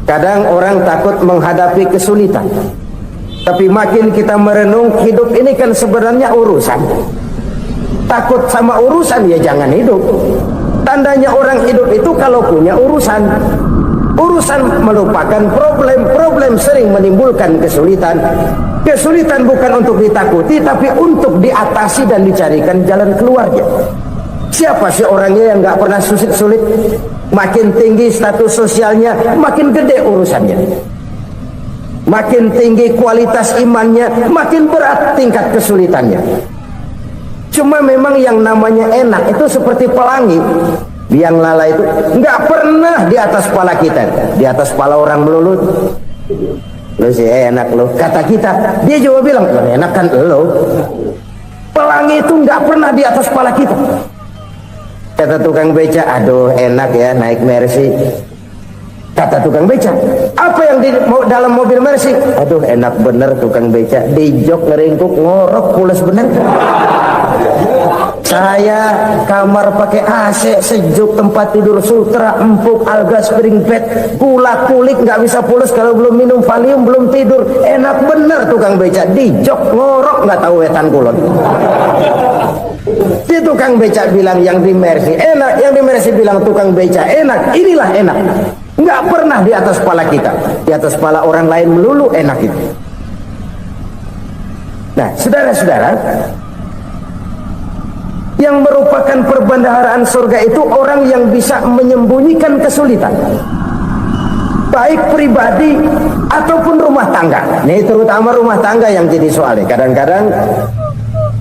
Kadang orang takut menghadapi kesulitan, tapi makin kita merenung, hidup ini kan sebenarnya urusan. Takut sama urusan, ya jangan hidup. Tandanya orang hidup itu kalau punya urusan. Urusan melupakan problem. Problem sering menimbulkan kesulitan. Kesulitan bukan untuk ditakuti, tapi untuk diatasi dan dicarikan jalan keluarnya. Siapa sih orangnya yang gak pernah sulit-sulit? Makin tinggi status sosialnya, makin gede urusannya. Makin tinggi kualitas imannya, makin berat tingkat kesulitannya. Cuma memang yang namanya enak itu seperti pelangi. Biang lala itu nggak pernah di atas kepala kita, di atas kepala orang melulu. Lo sih enak lo, kata kita. Dia juga bilang enak kan lo. Pelangi itu nggak pernah di atas kepala kita. Kata tukang beca, aduh enak ya naik Mercy. Kata tukang beca, apa yang di dalam mobil Mercy? Aduh enak bener tukang beca, di jok ngeringkuk ngorok pules bener. Saya kamar pakai AC sejuk, tempat tidur sutra empuk, alga spring bed, kulak kulik nggak bisa pules kalau belum minum Valium, belum tidur. Enak bener tukang beca, di jok ngorok nggak tahu wetan kulon. Si tukang beca bilang yang di Mercy enak, yang di Mercy bilang tukang beca enak. Inilah enak, nggak pernah di atas kepala kita, di atas kepala orang lain melulu enak itu. Nah, saudara-saudara, yang merupakan perbendaharaan surga itu orang yang bisa menyembunyikan kesulitan, baik pribadi ataupun rumah tangga. Ini terutama rumah tangga yang jadi soalnya. Kadang-kadang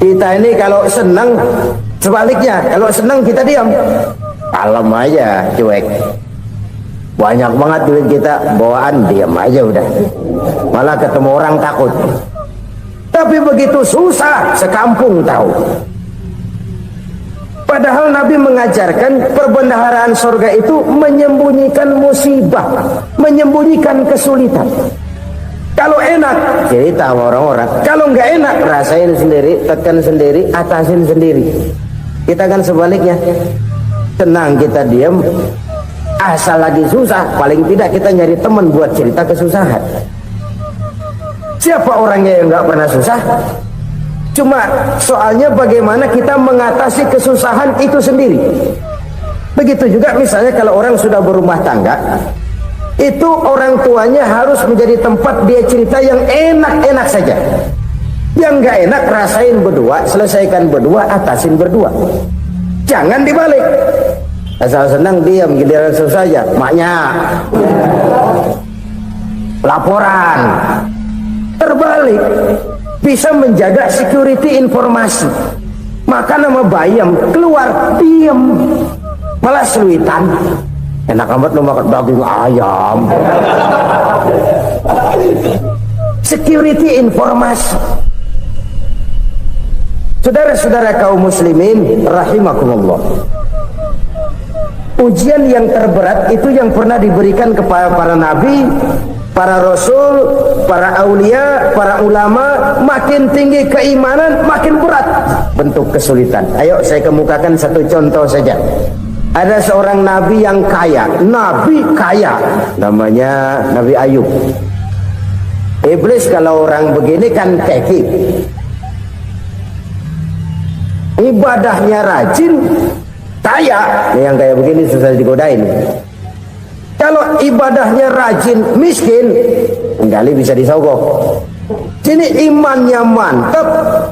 kita ini kalau senang, sebaliknya kalau senang kita diam, kalem aja, cuek. Banyak banget duit kita bawaan, diam aja udah, malah ketemu orang takut. Tapi begitu susah sekampung tahu. Padahal Nabi mengajarkan perbendaharaan surga itu menyembunyikan musibah, menyembunyikan kesulitan. Kalau enak cerita sama orang-orang, kalau nggak enak rasain sendiri, tekan sendiri, atasin sendiri. Kita kan sebaliknya, tenang kita diam, asal lagi susah, paling tidak kita nyari teman buat cerita kesusahan. Siapa orangnya yang nggak pernah susah? Cuma soalnya bagaimana kita mengatasi kesusahan itu sendiri. Begitu juga misalnya kalau orang sudah berumah tangga, itu orang tuanya harus menjadi tempat dia cerita yang enak-enak saja. Yang nggak enak rasain berdua, selesaikan berdua, atasin berdua. Jangan dibalik. Asal senang diam, giliran susah saja, maknya laporan. Terbalik, bisa menjaga security informasi. Maka nama bayam keluar diam, malah seluitan. Enak amat lu makan daging ayam. Security informasi. Saudara-saudara kaum muslimin rahimakumullah, ujian yang terberat itu yang pernah diberikan kepada para nabi, para rasul, para aulia, para ulama. Makin tinggi keimanan, makin berat bentuk kesulitan. Ayo saya kemukakan satu contoh saja. Ada seorang nabi yang kaya, nabi kaya, namanya Nabi Ayub. Iblis kalau orang begini kan keki, ibadahnya rajin, kaya. Yang kayak begini susah digodain. Kalau ibadahnya rajin, miskin, kali bisa disogok. Sini imannya mantap,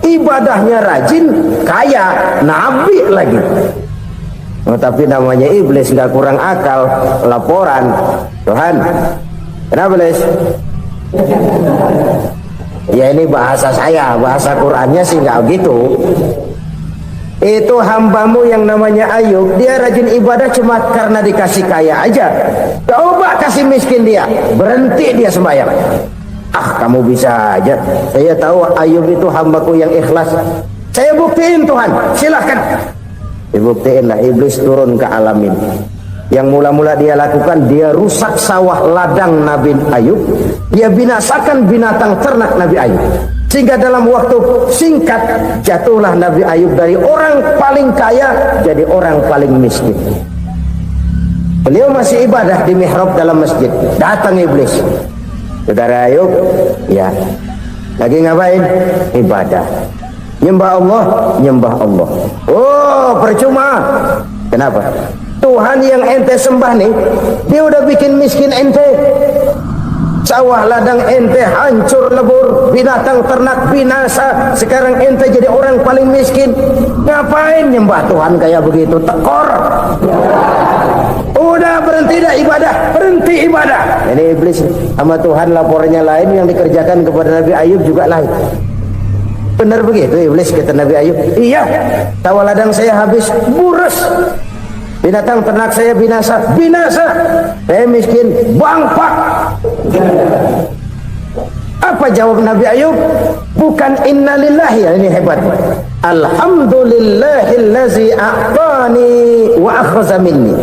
ibadahnya rajin, kaya, nabi lagi. Oh, tapi namanya iblis, nggak kurang akal. Laporan, Tuhan, kenapa iblis? Ya ini bahasa saya, bahasa Qurannya sih nggak gitu. Itu hambamu yang namanya Ayub, dia rajin ibadah cuma karena dikasih kaya aja. Coba kasih miskin dia, berhenti dia sembahyang. Ah, kamu bisa aja. Saya tahu Ayub itu hambaku yang ikhlas. Saya buktiin Tuhan, silahkan. Dibuktiinlah. Iblis turun ke alam ini. Yang mula-mula dia lakukan, dia rusak sawah ladang Nabi Ayub, dia binasakan binatang ternak Nabi Ayub, sehingga dalam waktu singkat jatuhlah Nabi Ayub dari orang paling kaya jadi orang paling miskin. Beliau masih ibadah di mihrab dalam masjid. Datang iblis. Saudara Ayub, ya, lagi ngapain? Ibadah. Nyembah Allah, nyembah Allah. Oh, percuma. Kenapa? Tuhan yang ente sembah nih, dia udah bikin miskin ente. Sawah ladang ente hancur lebur, binatang ternak binasa. Sekarang ente jadi orang paling miskin. Ngapain nyembah Tuhan kayak begitu? Tekor. Udah berhenti dah ibadah, berhenti ibadah. Ini iblis sama Tuhan lapornya lain, yang dikerjakan kepada Nabi Ayub juga lain. Benar begitu iblis, kata Nabi Ayub. Iya, sawah ladang saya habis, buras. Binatang ternak saya binasa, binasa. Saya miskin, bangpak. Apa jawab Nabi Ayub? Bukan innalillahi, ya, ini hebat. Alhamdulillahillazi a'tani wa akhadha minni.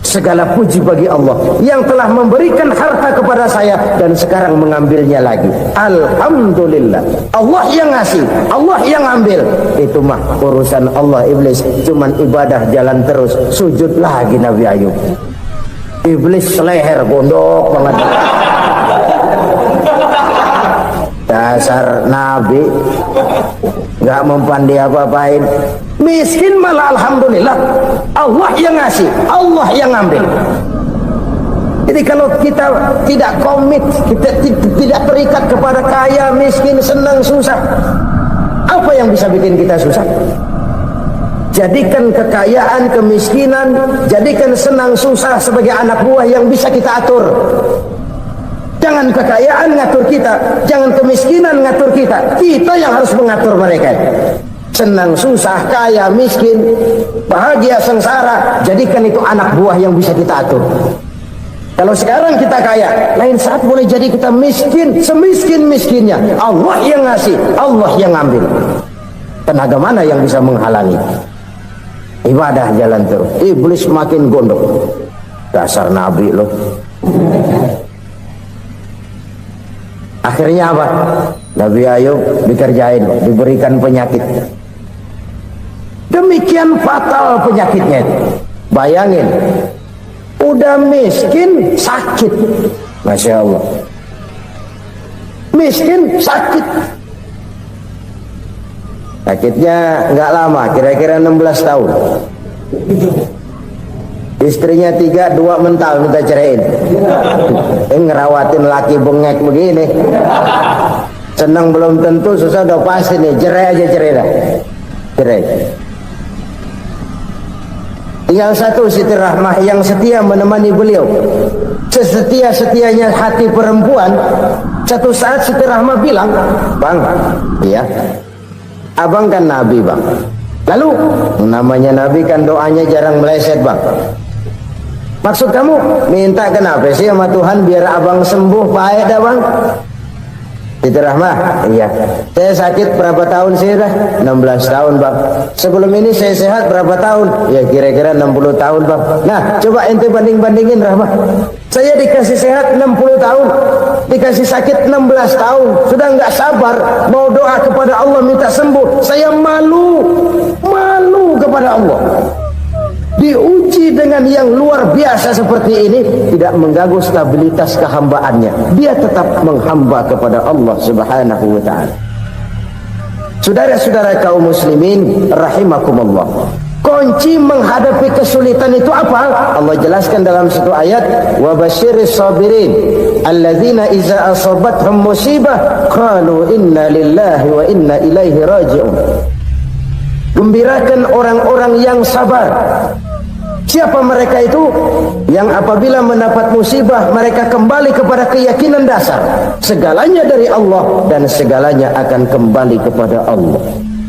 Segala puji bagi Allah yang telah memberikan harta kepada saya dan sekarang mengambilnya lagi. Alhamdulillah. Allah yang ngasih, Allah yang ambil. Itu mah urusan Allah. Iblis cuman ibadah jalan terus, sujud lagi Nabi Ayub. Iblis leher gondok banget. Dasar Nabi nggak mempandai apa-apain. Miskin malah alhamdulillah. Allah yang ngasih, Allah yang ambil. Jadi kalau kita tidak komit, kita tidak terikat kepada kaya, miskin, senang, susah, apa yang bisa bikin kita susah? Jadikan kekayaan, kemiskinan, jadikan senang, susah sebagai anak buah yang bisa kita atur. Jangan kekayaan ngatur kita, jangan kemiskinan ngatur kita. Kita yang harus mengatur mereka. Senang, susah, kaya, miskin, bahagia, sengsara, jadikan itu anak buah yang bisa kita atur. Kalau sekarang kita kaya, lain saat boleh jadi kita miskin, semiskin-miskinnya. Allah yang ngasih, Allah yang ambil. Tenaga mana yang bisa menghalangi? Ibadah jalan terus. Iblis makin gondok. Dasar Nabi loh. Akhirnya apa? Nabi Ayub dikerjain, diberikan penyakit. Demikian fatal penyakitnya itu. Bayangin, udah miskin, sakit. Masya Allah. Miskin, sakit. Sakitnya nggak lama, kira-kira 16 tahun. Istrinya 3, 2 mental minta ceraiin. Ngerawatin laki bengek begini. Senang belum tentu, susah udah pasti nih. Cerai aja, cerai dah. Cerai. Tinggal satu Siti Rahmah yang setia menemani beliau. Sesetia-setianya hati perempuan. Satu saat Siti Rahmah bilang, "Bang, iya, abang kan Nabi, Bang. Lalu, namanya Nabi kan doanya jarang meleset, Bang. Maksud kamu minta kenapa sih sama Tuhan biar abang sembuh, baik dah, Bang?" Siti Rahmah, iya. Saya sakit berapa tahun sih dah? 16 tahun, Bang. Sebelum ini saya sehat berapa tahun? Ya kira-kira 60 tahun, Bang. Nah, coba ente banding-bandingin, Rahmah. Saya dikasih sehat 60 tahun, dikasih sakit 16 tahun. Sudah nggak sabar mau doa kepada Allah minta sembuh. Saya malu kepada Allah. Diuji dengan yang luar biasa seperti ini, tidak mengganggu stabilitas kehambaannya. Dia tetap menghamba kepada Allah Subhanahu wa ta'ala. Saudara-saudara kaum muslimin rahimakumullah, kunci menghadapi kesulitan itu apa? Allah jelaskan dalam satu ayat, wa basyiris sabirin alladzina iza asabathum musibah qalu inna lillahi wa inna ilaihi raji'un. Gembirakan orang-orang yang sabar. Siapa mereka itu? Yang apabila mendapat musibah, mereka kembali kepada keyakinan dasar. Segalanya dari Allah dan segalanya akan kembali kepada Allah.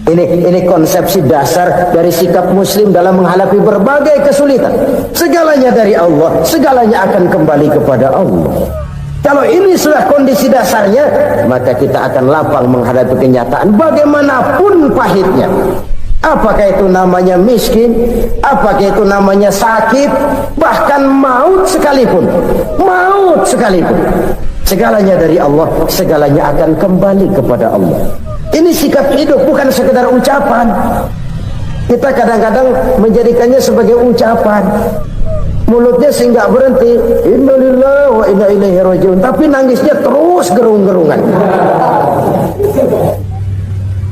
Ini konsepsi dasar dari sikap muslim dalam menghadapi berbagai kesulitan. Segalanya dari Allah, segalanya akan kembali kepada Allah. Kalau ini sudah kondisi dasarnya, maka kita akan lapang menghadapi kenyataan bagaimanapun pahitnya. Apakah itu namanya miskin, apakah itu namanya sakit, bahkan maut sekalipun, segalanya dari Allah, segalanya akan kembali kepada Allah. Ini sikap hidup, bukan sekedar ucapan. Kita kadang-kadang menjadikannya sebagai ucapan. mulutnya sih nggak berhenti, innalillahi wa inna ilaihi rajiun, tapi nangisnya terus gerung-gerungan.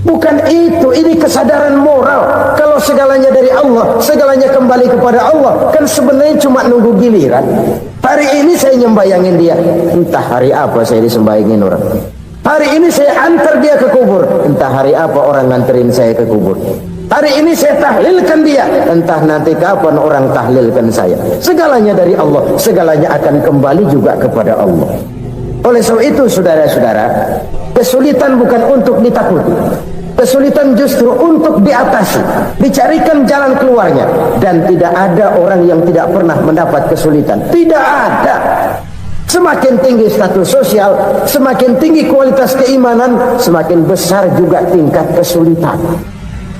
Bukan itu, ini kesadaran moral. Kalau segalanya dari Allah, segalanya kembali kepada Allah, kan sebenarnya cuma nunggu giliran. Hari ini saya nyembayangin dia, entah hari apa saya disembayangin orang. Hari ini saya antar dia ke kubur, entah hari apa orang nganterin saya ke kubur. Hari ini saya tahlilkan dia, entah nanti kapan orang tahlilkan saya. Segalanya dari Allah, segalanya akan kembali juga kepada Allah. Oleh sebab itu saudara-saudara, kesulitan bukan untuk ditakuti, kesulitan justru untuk diatasi, dicarikan jalan keluarnya. Dan tidak ada orang yang tidak pernah mendapat kesulitan, tidak ada. Semakin tinggi status sosial, semakin tinggi kualitas keimanan, semakin besar juga tingkat kesulitan.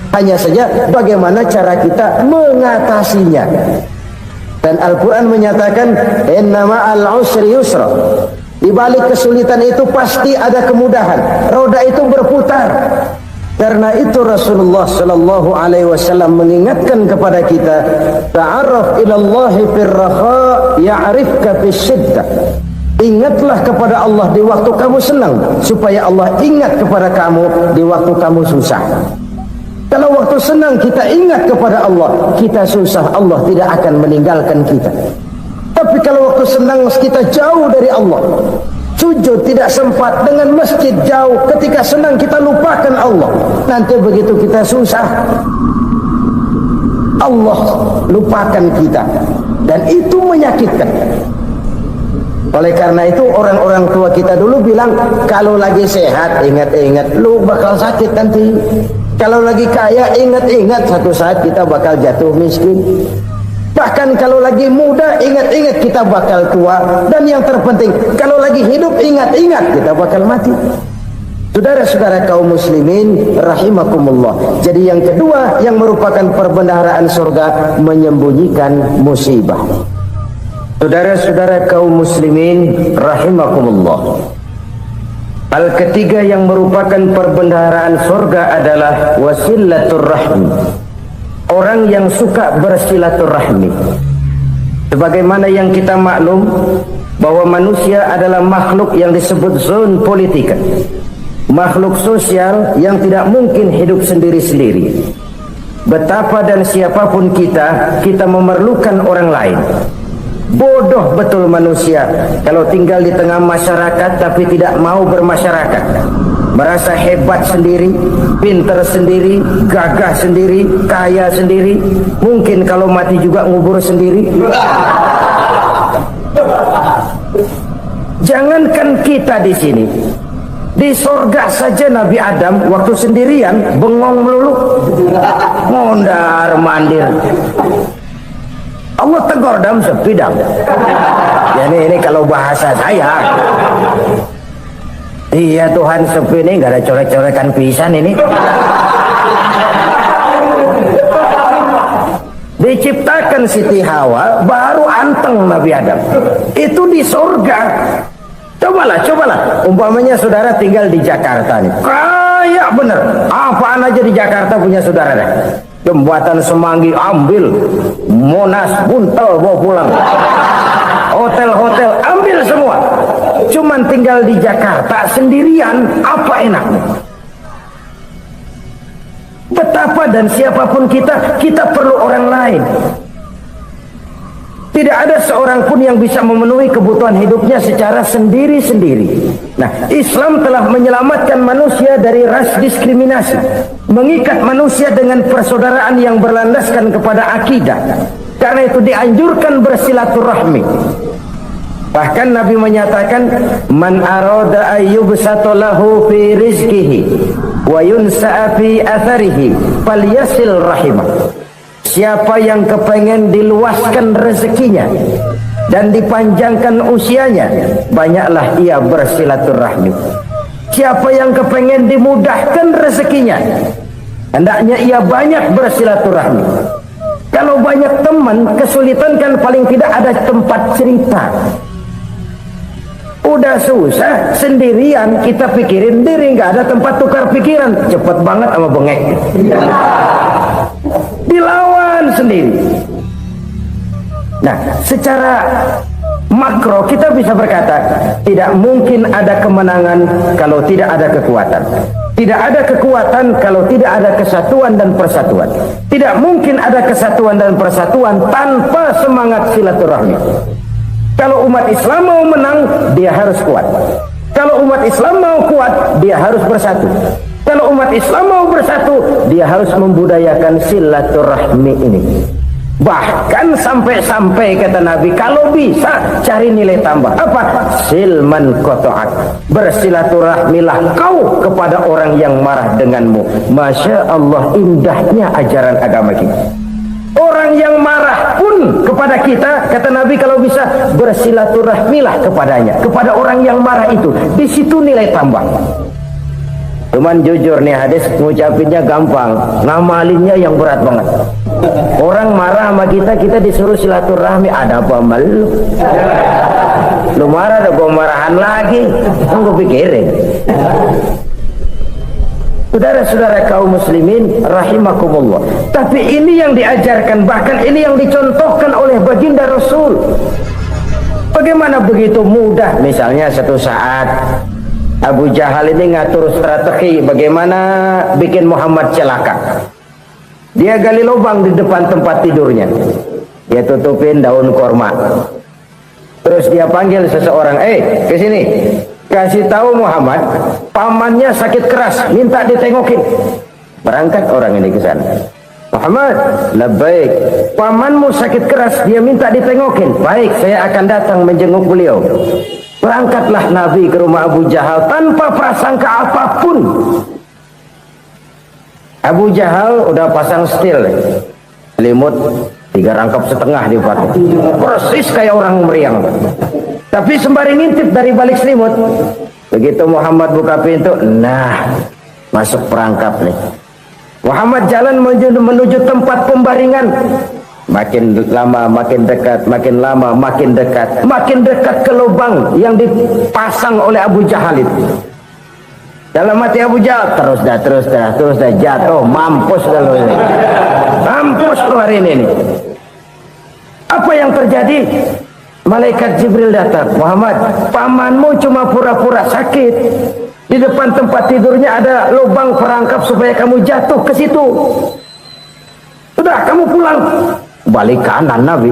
Hanya saja bagaimana cara kita mengatasinya. Dan Al-Quran menyatakan, inna ma'al usri yusra. Di balik kesulitan itu pasti ada kemudahan. Roda itu berputar. Karena itu Rasulullah sallallahu alaihi wasallam mengingatkan kepada kita, ta'arraf ila Allah fir raha ya'rifka fis shiddah. Ingatlah kepada Allah di waktu kamu senang, supaya Allah ingat kepada kamu di waktu kamu susah. Kalau waktu senang kita ingat kepada Allah, kita susah, Allah tidak akan meninggalkan kita. Tapi kalau waktu senang kita jauh dari Allah, sujud tidak sempat, dengan masjid jauh, ketika senang kita lupakan Allah, nanti begitu kita susah, Allah lupakan kita, dan itu menyakitkan. Oleh karena itu orang-orang tua kita dulu bilang, kalau lagi sehat ingat-ingat lu bakal sakit nanti. Kalau lagi kaya ingat-ingat satu saat kita bakal jatuh miskin. Bahkan kalau lagi muda ingat-ingat kita bakal tua. Dan yang terpenting kalau lagi hidup ingat-ingat kita bakal mati. Saudara-saudara kaum muslimin rahimakumullah. Jadi yang kedua yang merupakan perbendaharaan surga, menyembunyikan musibah. Saudara-saudara kaum muslimin rahimakumullah. Hal ketiga yang merupakan perbendaharaan surga adalah wasilatur rahmi. Orang yang suka bersilaturahmi. Sebagaimana yang kita maklum bahwa manusia adalah makhluk yang disebut zon politika, makhluk sosial yang tidak mungkin hidup sendiri-sendiri. Betapa dan siapapun kita memerlukan orang lain. Bodoh betul manusia kalau tinggal di tengah masyarakat tapi tidak mau bermasyarakat. Merasa hebat sendiri, pintar sendiri, gagah sendiri, kaya sendiri. Mungkin kalau mati juga ngubur sendiri. Jangankan kita di sini, di sorga saja Nabi Adam waktu sendirian bengong melulu, mondar mandir. Allah tegur dam sepidam. Ya ini kalau bahasa saya. Iya Tuhan, sepi ini nggak ada coret-coretan pisan ini. Diciptakan Siti Hawa baru anteng Nabi Adam. Itu di surga. Cobalah. Umpamanya saudara tinggal di Jakarta nih. Kayak bener. Apaan aja di Jakarta punya saudara deh. Jembatan Semanggi ambil, Monas buntel bawa pulang, hotel-hotel ambil semua. Cuman tinggal di Jakarta sendirian, apa enaknya? Betapa dan siapapun kita perlu orang lain. Tidak ada seorang pun yang bisa memenuhi kebutuhan hidupnya secara sendiri-sendiri. Nah, Islam telah menyelamatkan manusia dari ras diskriminasi, mengikat manusia dengan persaudaraan yang berlandaskan kepada akidah. Karena itu dianjurkan bersilaturahmi. Bahkan Nabi menyatakan, man arada ayyubsata lahu fi rizqihi wa yunsa'a fi atharihi falyasil rahimah. Siapa yang kepengen diluaskan rezekinya dan dipanjangkan usianya, banyaklah ia bersilaturahmi. Siapa yang kepengen dimudahkan rezekinya, hendaknya ia banyak bersilaturahmi. Kalau banyak teman, kesulitan kan paling tidak ada tempat cerita. Udah susah sendirian, kita pikirin diri, nggak ada tempat tukar pikiran. Cepet banget sama bengek. Dilawan sendiri. Nah, secara makro kita bisa berkata tidak mungkin ada kemenangan kalau tidak ada kekuatan. Tidak ada kekuatan kalau tidak ada kesatuan dan persatuan. Tidak mungkin ada kesatuan dan persatuan tanpa semangat silaturahmi. Kalau umat Islam mau menang, dia harus kuat. Kalau umat Islam mau kuat, dia harus bersatu. Kalau umat Islam mau bersatu, dia harus membudayakan silaturahmi ini. Bahkan sampai-sampai kata Nabi, kalau bisa cari nilai tambah. Apa? Silman qata'ak. Bersilaturahmilah kau kepada orang yang marah denganmu. Masya Allah, indahnya ajaran agama kita. Orang yang marah pun kepada kita, kata Nabi, kalau bisa bersilaturahmilah kepadanya, kepada orang yang marah itu. Di situ nilai tambah. Cuman jujur nih, hadis ngucapinnya gampang, ngamalinnya yang berat banget. Orang marah sama kita, kita disuruh silaturahmi. Ada apa malu? Lu marah, ada gua marahan lagi. Kan gua pikirin. Saudara-saudara kaum muslimin rahimakumullah. Tapi ini yang diajarkan, bahkan ini yang dicontohkan oleh baginda Rasul. Bagaimana begitu mudah, misalnya satu saat Abu Jahal ini ngatur strategi bagaimana bikin Muhammad celaka. Dia gali lubang di depan tempat tidurnya. Dia tutupin daun korma. Terus dia panggil seseorang, ke sini. Kasih tahu Muhammad, pamannya sakit keras, minta ditengokin. Berangkat orang ini ke sana. Muhammad, labbaik. Pamanmu sakit keras, dia minta ditengokin. Baik, saya akan datang menjenguk beliau. Berangkatlah Nabi ke rumah Abu Jahal tanpa prasangka apapun. Abu Jahal udah pasang setil, selimut 3 rangkap setengah dipakai, persis kayak orang meriang. Tapi sembari ngintip dari balik selimut. Begitu Muhammad buka pintu, nah masuk perangkap nih. Muhammad jalan menuju tempat pembaringan. Makin lama makin dekat, makin lama makin dekat, makin dekat ke lubang yang dipasang oleh Abu Jahal itu. Dalam hati Abu Jahal, terus dah jatuh, mampus dah lo ini. Mampus lo hari ini nih. Apa yang terjadi? Malaikat Jibril datang. Muhammad, pamanmu cuma pura-pura sakit. Di depan tempat tidurnya ada lubang perangkap supaya kamu jatuh ke situ. Sudah, kamu pulang. Balik kanan Nabi.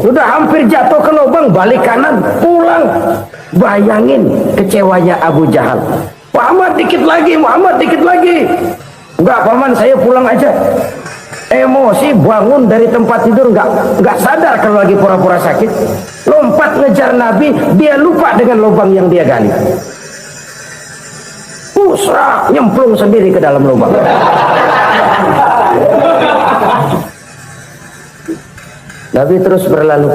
Sudah hampir jatuh ke lubang, balik kanan, pulang. Bayangin kecewanya Abu Jahal. Muhammad dikit lagi, Muhammad dikit lagi. Enggak paman, saya pulang aja. Emosi bangun dari tempat tidur, enggak sadar kalau lagi pura-pura sakit. Lompat ngejar Nabi, dia lupa dengan lubang yang dia gali. Pusrah, nyemplung sendiri ke dalam lubang. Nabi terus berlalu.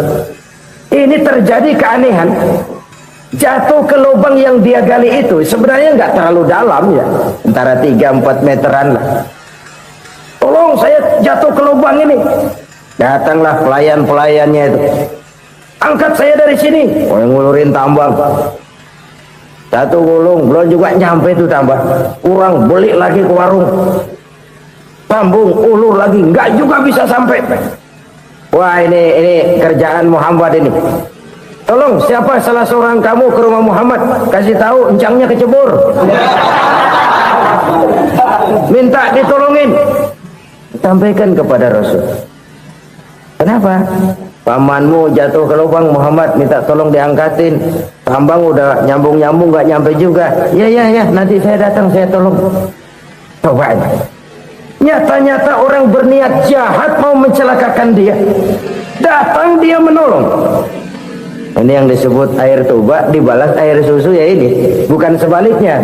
Ini terjadi keanehan. Jatuh ke lubang yang dia gali itu sebenarnya nggak terlalu dalam ya, antara 3-4 meteran lah. Tolong saya jatuh ke lubang ini. Datanglah pelayan-pelayannya itu. Angkat saya dari sini. Oh, yang ngulurin tambang. Satu gulung belum juga nyampe itu tambang. Kurang, beli lagi ke warung. Sambung, ulur lagi, nggak juga bisa sampai. Wah, ini kerjaan Muhammad ini. Tolong, siapa salah seorang kamu ke rumah Muhammad, kasih tahu encangnya kecebur. Minta ditolongin. Sampaikan kepada Rasul. Kenapa? Pamanmu jatuh ke lubang, Muhammad minta tolong diangkatin. Tambang udah nyambung-nyambung nggak nyampe juga. Ya, nanti saya datang, saya tolong. Coba aja. Nyata-nyata orang berniat jahat mau mencelakakan dia. Datang dia menolong. Ini yang disebut air tuba dibalas air susu ya ini. Bukan sebaliknya.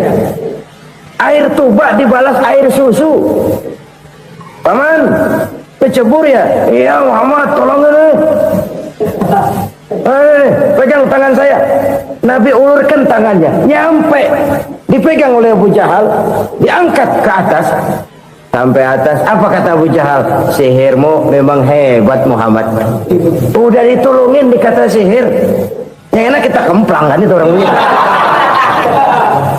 Air tuba dibalas air susu. Paman, kecebur ya? Iya Muhammad, tolong ini. Pegang tangan saya. Nabi ulurkan tangannya. Nyampe. Dipegang oleh Abu Jahal. Diangkat ke atas. Sampai atas, apa kata Abu Jahal? Sihirmu memang hebat Muhammad. Udah ditolongin dikata sihir. Yang enak kita kemplang kan itu orang ini.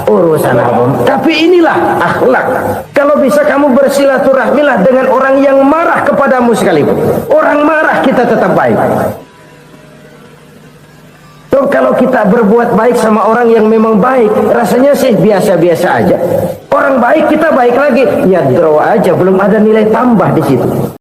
Urusan apa? Tapi inilah akhlak. Kalau bisa kamu bersilaturahmilah dengan orang yang marah kepadamu sekalipun. Orang marah kita tetap baik. So, kalau kita berbuat baik sama orang yang memang baik, rasanya sih biasa-biasa aja. Orang baik kita baik lagi, ya draw aja, belum ada nilai tambah di situ.